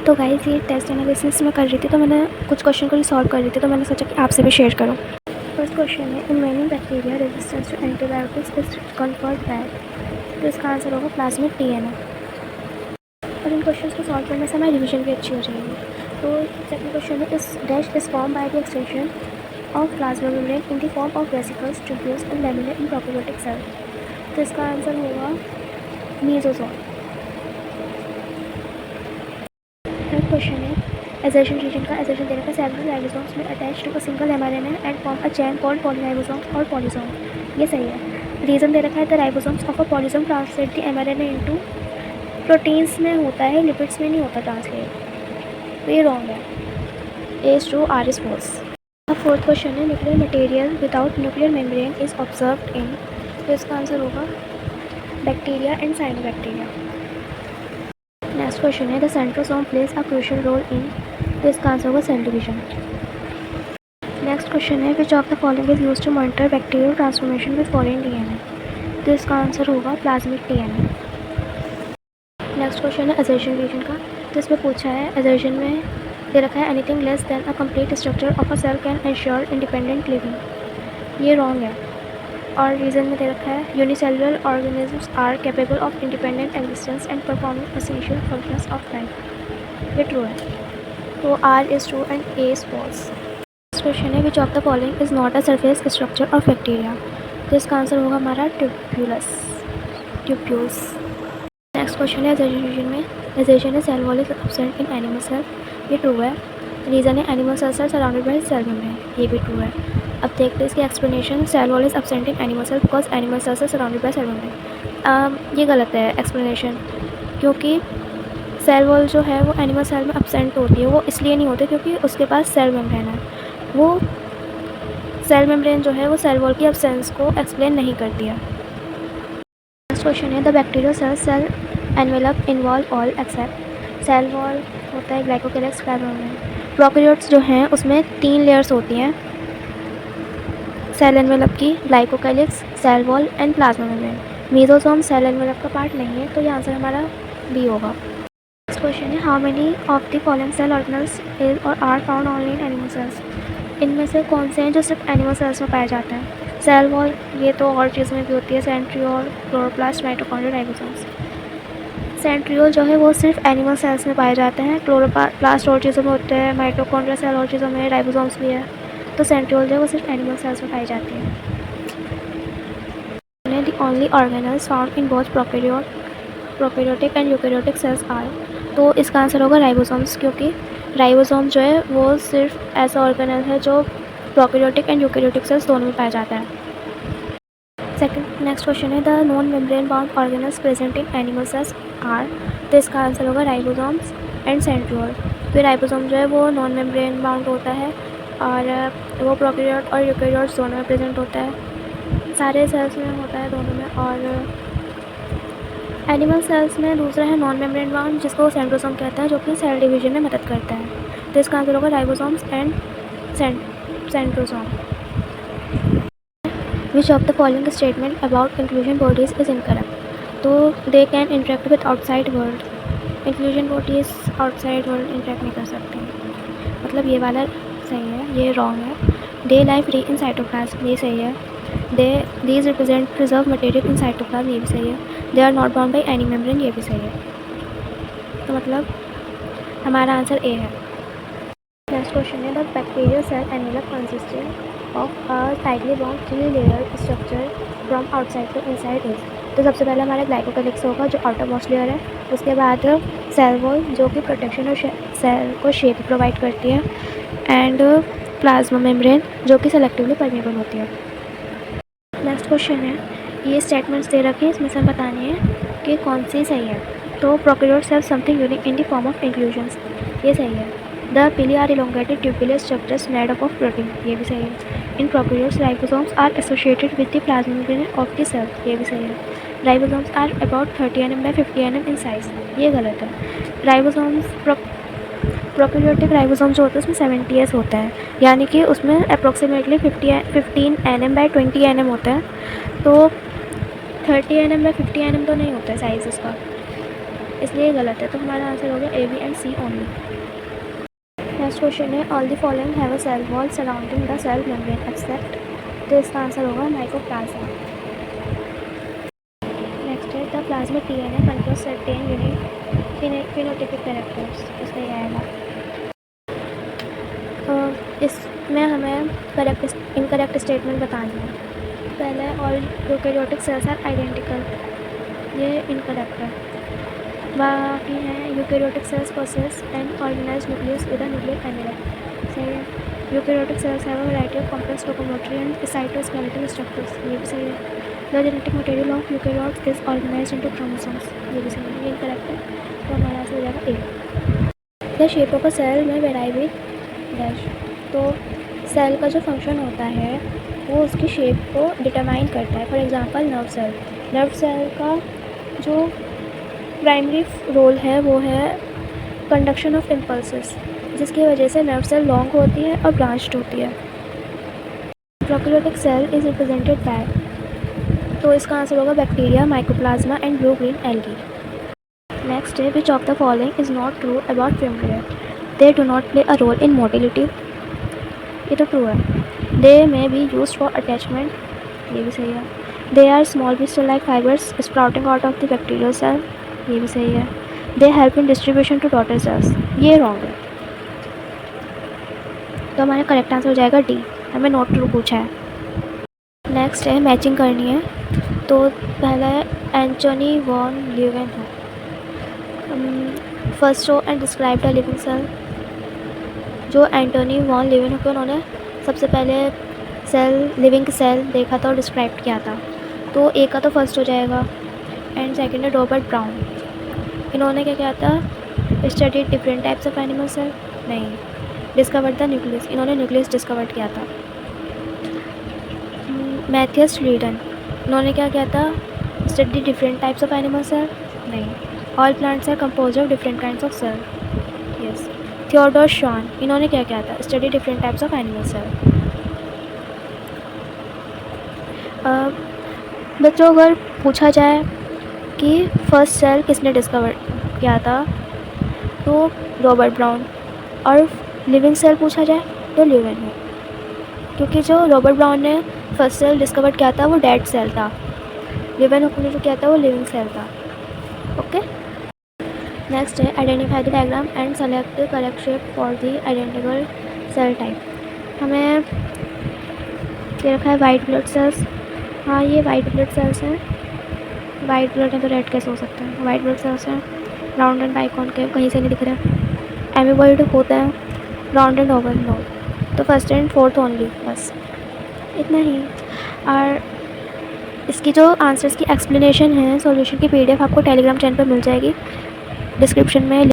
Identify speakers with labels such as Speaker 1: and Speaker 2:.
Speaker 1: तो गाइस ये test analysis में कर रही थी, तो मैंने कुछ क्वेश्चन को सॉल्व कर रही थी, तो मैंने सोचा कि आपसे भी शेयर करूँ। फर्स्ट क्वेश्चन है, in many bacteria resistance to antibiotics is conferred by, तो इसका आंसर होगा प्लाज्मिड टीएनए। और इन क्वेश्चन को सॉल्व करने से हमारी रिविजन भी अच्छी हो जाएगी। तो सेकंड क्वेश्चन है, इस dash is form by the extension of plasma membrane in the form of vesicles, tubules and lamella in prokaryotic cell, तो इसका आंसर होगा मीसोसोम। थर्ड क्वेश्चन है, एजर्शन रीजन का एजर्शन देने का several ribosomes may attach to a single mRNA and form a chain called polyribosomes और polysome, ये सही है। रीजन दे रखा है, the ribosomes of a polysome translate the mRNA into, proteins में होता है, लिपिड्स में नहीं होता ट्रांसलेट, तो ये रॉन्ग है। A is true, R is false. अब फोर्थ क्वेश्चन है, nuclear material without nuclear membrane is observed in, तो इसका आंसर होगा bacteria and cyanobacteria. Next question है, the centrosome plays a crucial role in, तो इसका आंसर होगा सेल डिवीजन। नेक्स्ट क्वेश्चन है, which of the following is used to monitor bacterial transformation with foreign DNA, तो इसका answer होगा plasmid DNA. Next question है assertion reason का, तो इसमें पूछा है एजर्शन में दे रखा है, anything less than a complete structure of a cell can ensure independent living, ये रॉन्ग है। और रीज़न में दे रखा है, unicellular organisms are capable of independent existence and performing essential functions of life, ये ट्रू है। तो R is true and A is false. Next question है, which of the following is not a surface structure of bacteria, तो इसका answer होगा हमारा tubules. Next question है assertion में, एजर्शन है cell wall is absent in animal cell, ये true है। रीज़न है animal cells are surrounded by cell membrane, ये भी ट्रू है। अब देखते हैं इसकी explanation, cell wall is absent in animal cell because animal cells are surrounded by cell membrane, ये गलत है एक्सप्लेनेशन, क्योंकि सेल वॉल जो है वो एनिमल सेल में एब्सेंट होती है, वो इसलिए नहीं होती क्योंकि उसके पास सेल मेम्ब्रेन है, वो सेल मेम्ब्रेन जो है वो सेल वॉल की एब्सेंस को एक्सप्लेन नहीं करती है। नेक्स्ट क्वेश्चन है, the bacterial cell envelope involve all except, cell wall होता है ग्लाइकोकेलेक्स प्लाज्मा मेम्ब्रेन। प्रोकैरियोट्स जो हैं उसमें 3 लेयर्स होती हैं सेल एनवेलप की, glycocalyx, cell wall and plasma membrane. Mesosome cell envelope का पार्ट नहीं है, तो ये आंसर हमारा बी होगा। नेक्स्ट क्वेश्चन है, how many of the following cell organelles is or are found only in animal cells, इनमें से कौन से हैं जो सिर्फ एनिमल सेल्स में पाए जाते हैं। सेल वॉल ये तो और चीज़ में भी होती है, centriole, chloroplast, mitochondria, ribosomes. Centriole जो है वो सिर्फ एनिमल सेल्स में पाए जाते हैं, क्लोरोप्लास्ट और चीज़ों में होते हैं, माइटोकॉन्ड्रिया सेल और चीज़ों में, राइबोसोम्स भी है, तो सेंट्रियोल जो है वो सिर्फ एनिमल सेल्स में पाई जाती है। The only organelles found in both prokaryotic and eukaryotic cells are, तो इसका आंसर होगा राइबोसोम्स, क्योंकि राइबोसोम जो है वो सिर्फ ऐसा ऑर्गेनल है जो प्रोकैरियोटिक एंड यूकैरियोटिक सेल्स दोनों में पाया जाता है। नेक्स्ट क्वेश्चन है, the non membrane bound organelles present in animal cells are, तो इसका आंसर होगा राइबोसोम्स एंड सेंट्रियोल। तो राइबोसोम जो है वो नॉन मेम्ब्रेन बाउंड होता है और वो प्रोकैरियोट और यूकैरियोट्स दोनों में प्रेजेंट होता है, सारे सेल्स में होता है दोनों में। और एनिमल सेल्स में दूसरा है नॉन मेम्ब्रेन बाउंड, जिसको सेंट्रोसोम कहते हैं, जो कि सेल डिवीजन में मदद करता है, तो इसका आंसर होगा ribosomes and centrosome. Which of the following statement about inclusion bodies is incorrect, तो they can interact with outside world, inclusion bodies outside world interact नहीं कर सकते, मतलब ये वाला सही है, ये wrong है। they live free in cytoplasm, ये सही है। these represent preserved material in cytoplasm, ये भी सही है। they are not bound by any membrane, ये भी सही है, तो मतलब हमारा आंसर ए है। नेक्स्ट क्वेश्चन है, the bacterial cell envelope consisting of a tightly bound 3 layer structure from outside to inside is, तो सबसे पहले हमारा ग्लाइकोकेलिक्स होगा जो आउटर मोस्ट लेयर है, उसके बाद सेल वॉल जो कि प्रोटेक्शन और सेल को शेप प्रोवाइड करती है, एंड प्लाज्मा मेम्ब्रेन जो कि सेलेक्टिवली परमेबल होती है। नेक्स्ट क्वेश्चन है, ये स्टेटमेंट्स दे रखे हैं, इसमें से बतानी है कि कौन सी सही है। तो prokaryotes have something unique in the form of inclusions, ये सही है। द पिली are elongated tubular structures made up of protein, ये भी सही है। In prokaryotes ribosomes are associated with the plasma membrane of the cell, ये भी सही है। Ribosomes are about 30 nm by 50 nm in size, ये गलत है। राइबोसोम्स प्रोकैरियोटिक राइबोसोम जो होता है उसमें 70s होता है, यानी कि उसमें अप्रॉक्सीमेटली 15 nm by 20 nm होता है, तो 30 nm by 50 nm तो नहीं होता है साइज़ उसका, इसलिए गलत है, तो हमारा आंसर हो गया A, B and C only. Next question है all the following have a cell wall surrounding the cell membrane except, तो इसका आंसर होगा माइकोप्लाज्मा। नेक्स्ट है the plasmid DNA control certain unique phenotypic characters, इसका ये आएगा। इसमें हमें इनकरेक्ट स्टेटमेंट बतानी है। पहले all eukaryotic cells are identical, ये इनकरेक्ट है। बाकी हैं eukaryotic cells possess an organised nucleus with a nuclear envelope, सही है। Eukaryotic cells have a variety of complex locomotory and cytoskeletal structures, ये भी सही है। The genetic material of eukaryotes is organised into chromosomes, ये भी सही है, ये इनकरेक्ट है, तो हमारा आंसर हो जाएगा A. The shape of a cell may vary with dash, तो सेल का जो फंक्शन होता है वो उसकी शेप को डिटरमाइन करता है। फॉर एग्जांपल नर्व सेल का जो प्राइमरी रोल है वो है कंडक्शन ऑफ इम्पल्सेस, जिसकी वजह से नर्व सेल लॉन्ग होती है और ब्रांच्ड होती है। Prokaryotic cell is represented by, तो इसका आंसर होगा bacteria, mycoplasma and blue green algae. Next है which of the following is not true about fimbriae, they do not play a role in motility, ये तो true है। They may be used for attachment, ये भी सही है। They are small bristle like fibres sprouting out of the bacterial cell, ये भी सही है। They help in distribution to daughter cells, ये रॉन्ग है, तो हमारा करेक्ट आंसर हो जाएगा डी, हमें नॉट ट्रू पूछा है। नेक्स्ट है मैचिंग करनी है, तो पहला है Antonie van Leeuwenhoek, first show and describe the living cell, जो एंटोनी वॉन लीवेनहॉक उन्होंने सबसे पहले लिविंग सेल देखा था और डिस्क्राइब किया था, तो ए का तो फर्स्ट हो जाएगा। एंड सेकेंड है रॉबर्ट ब्राउन, इन्होंने क्या किया था, study different types of animal cell, नहीं, डिस्कवर्ड द न्यूक्लियस, इन्होंने न्यूक्लियस डिस्कवर्ड किया था। मैथियस रीडन, इन्होंने क्या किया था, study different types of animal cell, नहीं, all plants are compose of different kinds of cell, yes. Theodor Schwann, इन्होंने क्या किया था, study different types of animal cell. बच्चों अगर पूछा जाए कि फर्स्ट सेल किसने डिस्कवर किया था, तो रॉबर्ट ब्राउन, और लिविंग सेल पूछा जाए तो लीवेनहॉक, क्योंकि जो रॉबर्ट ब्राउन ने फर्स्ट सेल डिस्कवर किया था वो डेड सेल था, लीवेनहॉक ने जो किया था वो लिविंग सेल था। ओके, नेक्स्ट है identify the diagram and select the correct shape for the identical cell type. हमें ये रखा है वाइट ब्लड सेल्स, हाँ ये वाइट ब्लड सेल्स हैं, वाइट ब्लड है तो रेड कैसे हो सकता है, वाइट ब्लड सेल्स हैं, राउंड एंड बाइकॉन्केव, कहीं से नहीं दिख रहा। एमीबॉइड होता है, राउंड एंड ओवल नो, तो फर्स्ट एंड फोर्थ ओनली, बस इतना ही। और इसकी जो आंसर्स की एक्सप्लेनेशन है सॉल्यूशन की पीडीएफ आपको टेलीग्राम चैनल पर मिल जाएगी, डिस्क्रिप्शन में